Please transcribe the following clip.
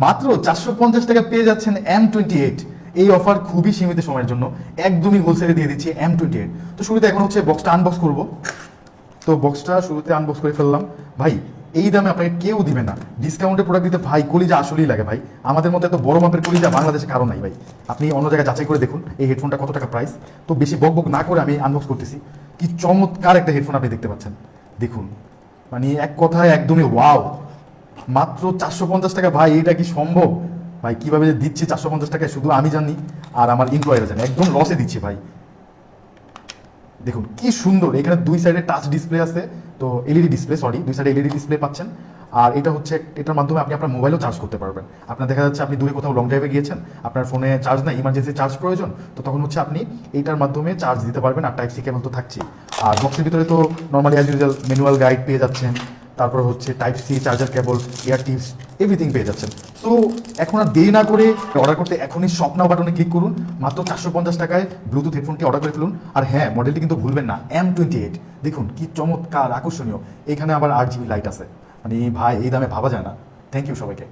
মাত্র 450 টাকা পেয়ে যাচ্ছেন M28। এই অফার খুবই সীমিত সময়ের জন্য, একদমই হোলসেলে দিয়ে দিচ্ছি M28। তো শুরুতে এখন হচ্ছে বক্সটা আনবক্স করব। তো বক্সটা শুরুতে আনবক্স করে ফেললাম। ভাই এই দামে আপনাকে কেউ দিবে না, ডিসকাউন্টে প্রোডাক্ট দিতে ভাই কলিজা আসলেই লাগে ভাই। আমাদের মতো এত বড় মাপের কলিজা বাংলাদেশে কারো নাই ভাই। আপনি অন্য জায়গায় যাচাই করে দেখুন এই হেডফোনটা কত টাকা প্রাইস। তো বেশি বক বক না করে আমি আনবক্স করতেছি। কি চমৎকার একটা হেডফোন আপনি দেখতে পাচ্ছেন, দেখুন। মানে এক কথায় একদমই ওয়াও। মাত্র 450 টাকা ভাই, এটা কি সম্ভব ভাই? কিভাবে যে দিচ্ছি 450 টাকায় শুধু আমি জানি আর আমার এমপ্লয়িরা জানে, একদম লসে দিচ্ছি ভাই। দেখুন কি সুন্দর, এখানে দুই সাইডে টাচ ডিসপ্লে আছে, তো এলইডি ডিসপ্লে, সরি, দুই সাইডে এলইডি ডিসপ্লে পাচ্ছেন। আর এটা হচ্ছে, এটার মাধ্যমে আপনি আপনার মোবাইলও চার্জ করতে পারবেন। আপনার দেখা যাচ্ছে আপনি দূরে কোথাও লং ড্রাইভে গিয়েছেন, আপনার ফোনে চার্জ নাই, ইমার্জেন্সি চার্জ প্রয়োজন, তো তখন হচ্ছে আপনি এইটার মাধ্যমে চার্জ দিতে পারবেন। আর টাইপ সি কেবল তো থাকছে। আর বক্সের ভিতরে তো normally as usual manual guide পেয়ে যাচ্ছেন, তারপর হচ্ছে type C charger cable, air tips, everything পেয়ে যাচ্ছেন। তো এখন আর দেরি না করে অর্ডার করতে এখনই শপ নাও বাটনে ক্লিক করুন। মাত্র 450 টাকায় ব্লুটুথ হেডফোনটি অর্ডার করে ফেলুন। আর হ্যাঁ, মডেলটি কিন্তু ভুলবেন না, M28। দেখুন কি চমৎকার আকর্ষণীয়, এখানে আবার 8 GB লাইট আছে। মানে ভাই এই দামে ভাবা যায় না। থ্যাংক ইউ সবাইকে।